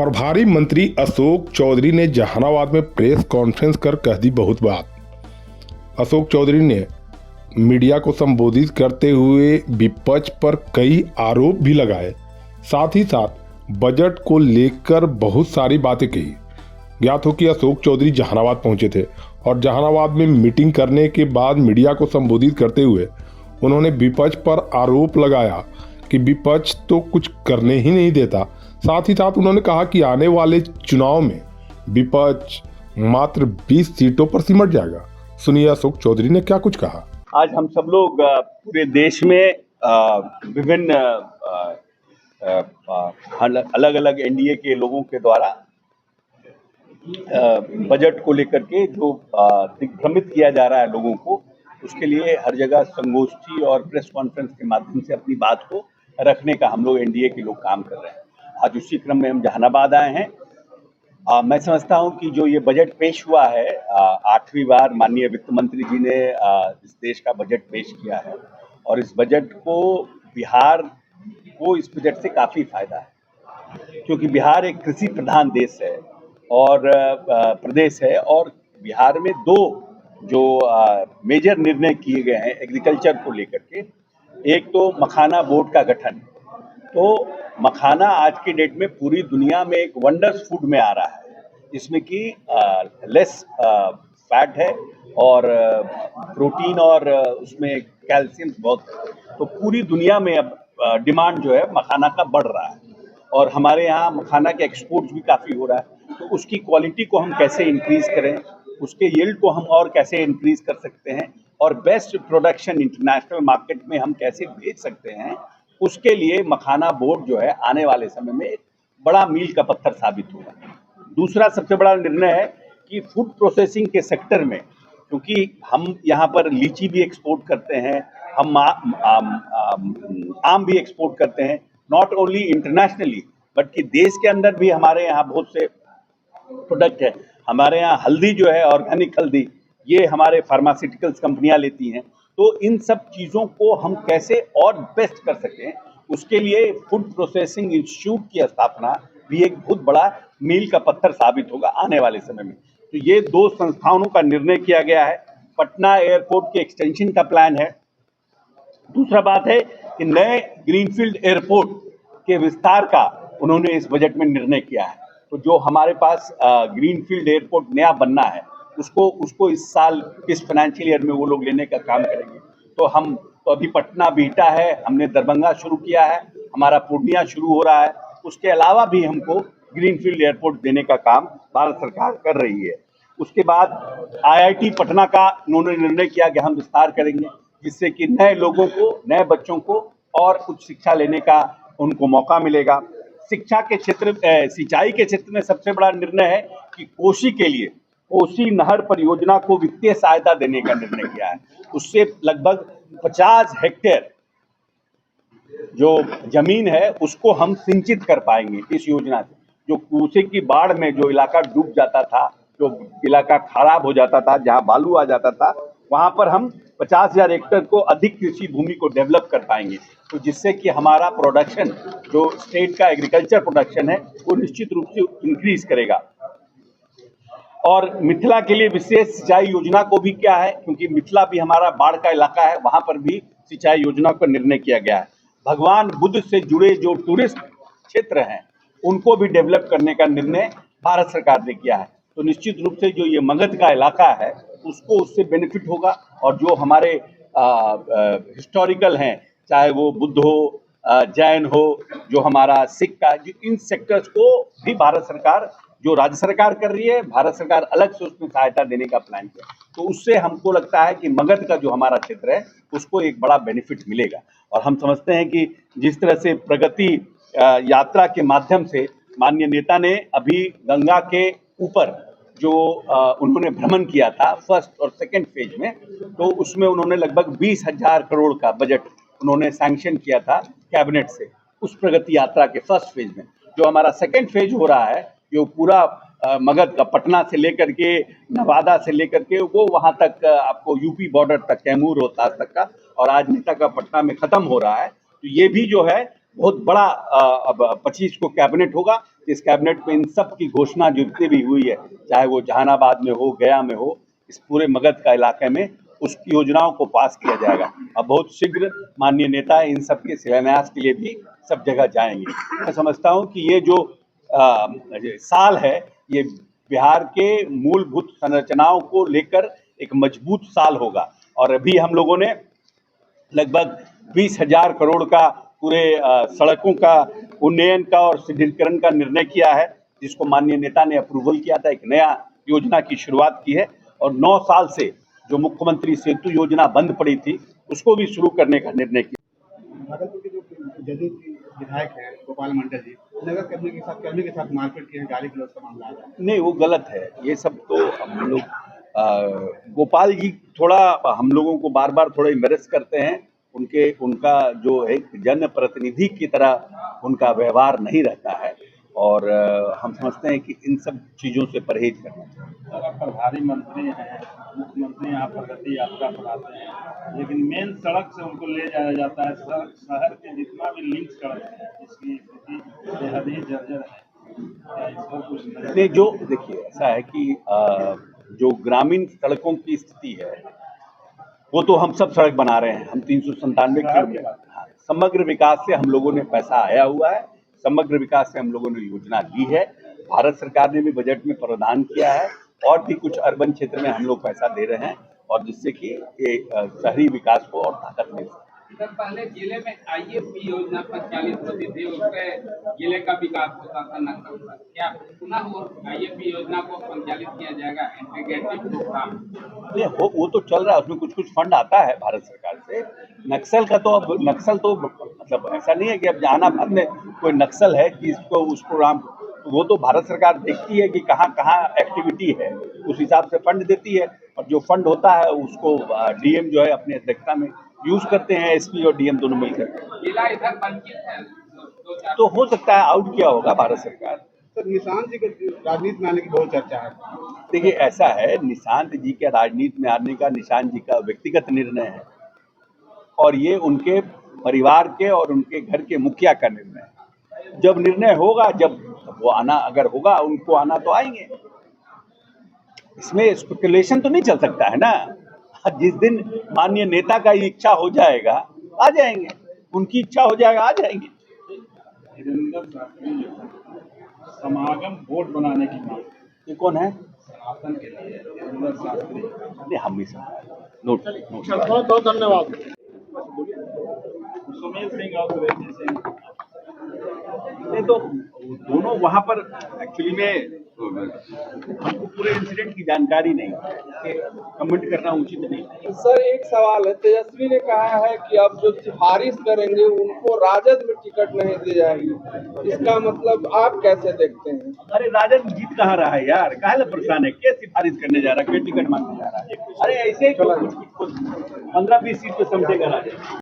प्रभारी मंत्री अशोक चौधरी ने जहानाबाद में प्रेस कॉन्फ्रेंस कर कह दी बहुत बात। अशोक चौधरी ने मीडिया को संबोधित करते हुए विपक्ष पर कई आरोप भी लगाए, साथ ही साथ बजट को लेकर बहुत सारी बातें कही। ज्ञात हो कि अशोक चौधरी जहानाबाद पहुंचे थे और जहानाबाद में मीटिंग करने के बाद मीडिया को संबोधित करते हुए उन्होंने विपक्ष पर आरोप लगाया कि विपक्ष तो कुछ करने ही नहीं देता। साथ ही साथ उन्होंने कहा कि आने वाले चुनाव में विपक्ष मात्र 20 सीटों पर सिमट जाएगा। सुनिए अशोक चौधरी ने क्या कुछ कहा। आज हम सब लोग पूरे देश में विभिन्न अलग अलग एनडीए के लोगों के द्वारा बजट को लेकर के जो दिग्भ्रमित किया जा रहा है लोगों को, उसके लिए हर जगह संगोष्ठी और प्रेस कॉन्फ्रेंस के माध्यम से अपनी बात को रखने का हम लोग एनडीए के लोग काम कर रहे हैं। आज उसी क्रम में हम जहानाबाद आए हैं। मैं समझता हूं कि जो ये बजट पेश हुआ है, 8वीं बार माननीय वित्त मंत्री जी ने इस देश का बजट पेश किया है और इस बजट को बिहार को इस बजट से काफ़ी फायदा है, क्योंकि बिहार एक कृषि प्रधान देश है और प्रदेश है और बिहार में दो जो मेजर निर्णय किए गए हैं एग्रीकल्चर को लेकर के। एक तो मखाना बोर्ड का गठन, तो मखाना आज की डेट में पूरी दुनिया में एक वंडर्स फूड में आ रहा है, जिसमें कि लेस फैट है और प्रोटीन और उसमें कैल्शियम बहुत है। तो पूरी दुनिया में अब डिमांड जो है मखाना का बढ़ रहा है और हमारे यहाँ मखाना के एक्सपोर्ट भी काफ़ी हो रहा है। तो उसकी क्वालिटी को हम कैसे इंक्रीज करें, उसके यील्ड को हम और कैसे इंक्रीज कर सकते हैं और बेस्ट प्रोडक्शन इंटरनेशनल मार्केट में हम कैसे भेज सकते हैं, उसके लिए मखाना बोर्ड जो है आने वाले समय में एक बड़ा मील का पत्थर साबित होगा। दूसरा सबसे बड़ा निर्णय है कि फूड प्रोसेसिंग के सेक्टर में, क्योंकि हम यहाँ पर लीची भी एक्सपोर्ट करते हैं, हम आम भी एक्सपोर्ट करते हैं, नॉट ओनली इंटरनेशनली बट कि देश के अंदर भी हमारे यहाँ बहुत से प्रोडक्ट है। हमारे यहाँ हल्दी जो है, ऑर्गेनिक हल्दी, ये हमारे फार्मास्यूटिकल्स कंपनियां लेती हैं। तो इन सब चीज़ों को हम कैसे और बेस्ट कर सकें, उसके लिए फूड प्रोसेसिंग इंस्टीट्यूट की स्थापना भी एक बहुत बड़ा मील का पत्थर साबित होगा आने वाले समय में। तो ये दो संस्थानों का निर्णय किया गया है। पटना एयरपोर्ट के एक्सटेंशन का प्लान है। दूसरा बात है कि नए ग्रीनफील्ड एयरपोर्ट के विस्तार का उन्होंने इस बजट में निर्णय किया है। तो जो हमारे पास ग्रीनफील्ड एयरपोर्ट नया बनना है, उसको इस साल, इस फाइनेंशियल ईयर में वो लोग लेने का काम करेंगे। तो अभी पटना बिहटा है, हमने दरभंगा शुरू किया है, हमारा पूर्णिया शुरू हो रहा है। उसके अलावा भी हमको ग्रीनफील्ड एयरपोर्ट देने का काम भारत सरकार कर रही है। उसके बाद आईआईटी पटना का उन्होंने निर्णय किया कि हम विस्तार करेंगे, जिससे कि नए लोगों को, नए बच्चों को और उच्च शिक्षा लेने का उनको मौका मिलेगा। शिक्षा के क्षेत्र, सिंचाई के क्षेत्र में सबसे बड़ा निर्णय है कि कोसी के लिए कोसी नहर परियोजना को वित्तीय सहायता देने का निर्णय किया है। उससे लगभग 50 हेक्टेयर जो जमीन है उसको हम सिंचित कर पाएंगे इस योजना से। जो कोसी की बाढ़ में जो इलाका डूब जाता था, जो इलाका खराब हो जाता था, जहां बालू आ जाता था, वहां पर हम 50,000 हेक्टेयर को अधिक कृषि भूमि को डेवलप कर पाएंगे। तो जिससे कि हमारा प्रोडक्शन, जो स्टेट का एग्रीकल्चर प्रोडक्शन है, वो निश्चित रूप से इंक्रीज करेगा। और मिथिला के लिए विशेष सिंचाई योजना को भी क्या है, क्योंकि मिथिला भी हमारा बाढ़ का इलाका है, वहां पर भी सिंचाई योजना का निर्णय किया गया है। भगवान बुद्ध से जुड़े जो टूरिस्ट क्षेत्र हैं, उनको भी डेवलप करने का निर्णय भारत सरकार ने किया है। तो निश्चित रूप से जो ये मगध का इलाका है, उसको उससे बेनिफिट होगा। और जो हमारे हिस्टोरिकल हैं, चाहे वो बुद्ध हो, जैन हो, जो हमारा सिख का, इन सेक्टर्स को भी भारत सरकार, जो राज्य सरकार कर रही है, भारत सरकार अलग से उसमें सहायता देने का प्लान किया। तो उससे हमको लगता है कि मगध का जो हमारा क्षेत्र है, उसको एक बड़ा बेनिफिट मिलेगा। और हम समझते हैं कि जिस तरह से प्रगति यात्रा के माध्यम से माननीय नेता ने अभी गंगा के ऊपर जो उन्होंने भ्रमण किया था फर्स्ट और सेकंड फेज में, तो उसमें उन्होंने लगभग 20,000 करोड़ का बजट उन्होंने सैंक्शन किया था कैबिनेट से, उस प्रगति यात्रा के फर्स्ट फेज में। जो हमारा सेकंड फेज हो रहा है, जो पूरा मगध का, पटना से लेकर के, नवादा से लेकर के, वो वहाँ तक आपको यूपी बॉर्डर तक, कैमूर रोहतास तक का, और आज नेता का पटना में खत्म हो रहा है। तो ये भी जो है बहुत बड़ा अब 25 को कैबिनेट होगा। इस कैबिनेट में इन सब की घोषणा जितनी भी हुई है, चाहे वो जहानाबाद में हो, गया में हो, इस पूरे मगध का इलाके में उस योजनाओं को पास किया जाएगा। अब बहुत शीघ्र माननीय नेता इन सब के शिलान्यास के लिए भी सब जगह जाएंगे। मैं समझता हूँ कि ये जो साल है, ये बिहार के मूलभूत संरचनाओं को लेकर एक मजबूत साल होगा। और अभी हम लोगों ने लगभग 20,000 करोड़ का पूरे सड़कों का उन्नयन का और सुदृढ़ीकरण का निर्णय किया है, जिसको माननीय नेता ने अप्रूवल किया था। एक नया योजना की शुरुआत की है और 9 साल से जो मुख्यमंत्री सेतु योजना बंद पड़ी थी, उसको भी शुरू करने का निर्णय किया। भागलपुर के जो जदयू विधायक हैं गोपाल मंडल जी, नगर कर्मी के साथ मारपीट की है, गाली गलौज का मामला आ रहा है। नहीं, वो गलत है। ये सब तो हम लोग गोपाल जी थोड़ा हम लोगों को बार बार थोड़ा इम्बेरस करते हैं। उनका जो एक जनप्रतिनिधि की तरह उनका व्यवहार नहीं रहता है और हम समझते हैं कि इन सब चीज़ों से परहेज करना चाहिए। सर, आप प्रभारी मंत्री हैं, मुख्यमंत्री यहाँ प्रगति यात्रा बनाते हैं, लेकिन मेन सड़क से उनको ले जाया जाता है। शहर के जितना भी लिंक सड़क है, इसकी स्थिति बेहद ही जर्जर है। क्या इस पर कुछ नहीं, जो देखिए ऐसा है कि जो ग्रामीण सड़कों की स्थिति है, वो तो हम सब सड़क बना रहे हैं। हम 397 किलोमीटर, हाँ, समग्र विकास से हम लोगों ने पैसा आया हुआ है, समग्र विकास से हम लोगों ने योजना ली है। भारत सरकार ने भी बजट में प्रावधान किया है और भी कुछ अर्बन क्षेत्र में हम लोग पैसा दे रहे हैं और जिससे कि ये शहरी विकास को और ताकत मिल सके। सर, पहले जिले में IFP योजना संचालित होती थी, उससे जिले का विकास होता था नक्सल पर। क्या पुनः वो IFP योजना को संचालित किया जाएगा, इंटीग्रेटेड प्रोग्राम? नहीं, वो तो चल रहा है, उसमें कुछ कुछ फंड आता है भारत सरकार से। नक्सल का तो अब नक्सल तो मतलब ऐसा नहीं है कि अब जहानाबाद में कोई नक्सल है कि इसको उस प्रोग्राम, वो तो भारत सरकार देखती है कि कहाँ कहाँ एक्टिविटी है, उस हिसाब से फंड देती है और जो फंड होता है उसको DM जो है अपनी अध्यक्षता में यूज करते हैं, SP और DM दोनों मिलकर। जिला इधर वंचित है, तो हो सकता है आउट किया होगा भारत सरकार। सर, निशांत जी के राजनीति में आने की बहुत चर्चा है। देखिए ऐसा है, निशांत जी के राजनीति में आने का निशांत जी का व्यक्तिगत निर्णय है और ये उनके परिवार के और उनके घर के मुखिया का निर्णय है। जब निर्णय होगा, जब वो आना अगर होगा, उनको आना तो आएंगे। इसमें स्पेकुलेशन तो नहीं चल सकता है ना। जिस दिन माननीय नेता का इच्छा हो जाएगा आ जाएंगे, उनकी इच्छा हो जाएगा आ जाएंगे। धीरेन्द्र शास्त्री जो है, समागम बोर्ड बनाने की मांग, ये कौन है? शासन के लिए धीरेन्द्र शास्त्री। नहीं, हम भी समझ नोट। बहुत बहुत धन्यवाद। सुमेर सिंह और सुरेंद्र सिंह, नहीं तो दोनों वहां पर एक्चुअली में हमको पूरे इंसिडेंट की जानकारी नहीं है, कमेंट करना उचित नहीं। सर, एक सवाल है। तेजस्वी ने कहा है कि अब जो सिफारिश करेंगे उनको राजद में टिकट नहीं दी जाएगी, इसका मतलब आप कैसे देखते हैं? अरे राजद जीत कहाँ रहा है यार, काहे परेशान है? क्या सिफारिश करने जा रहा है, क्या टिकट मांगने जा रहा है? अरे ऐसे ही कुछ 15-20 सीट पे समझेगा राजद।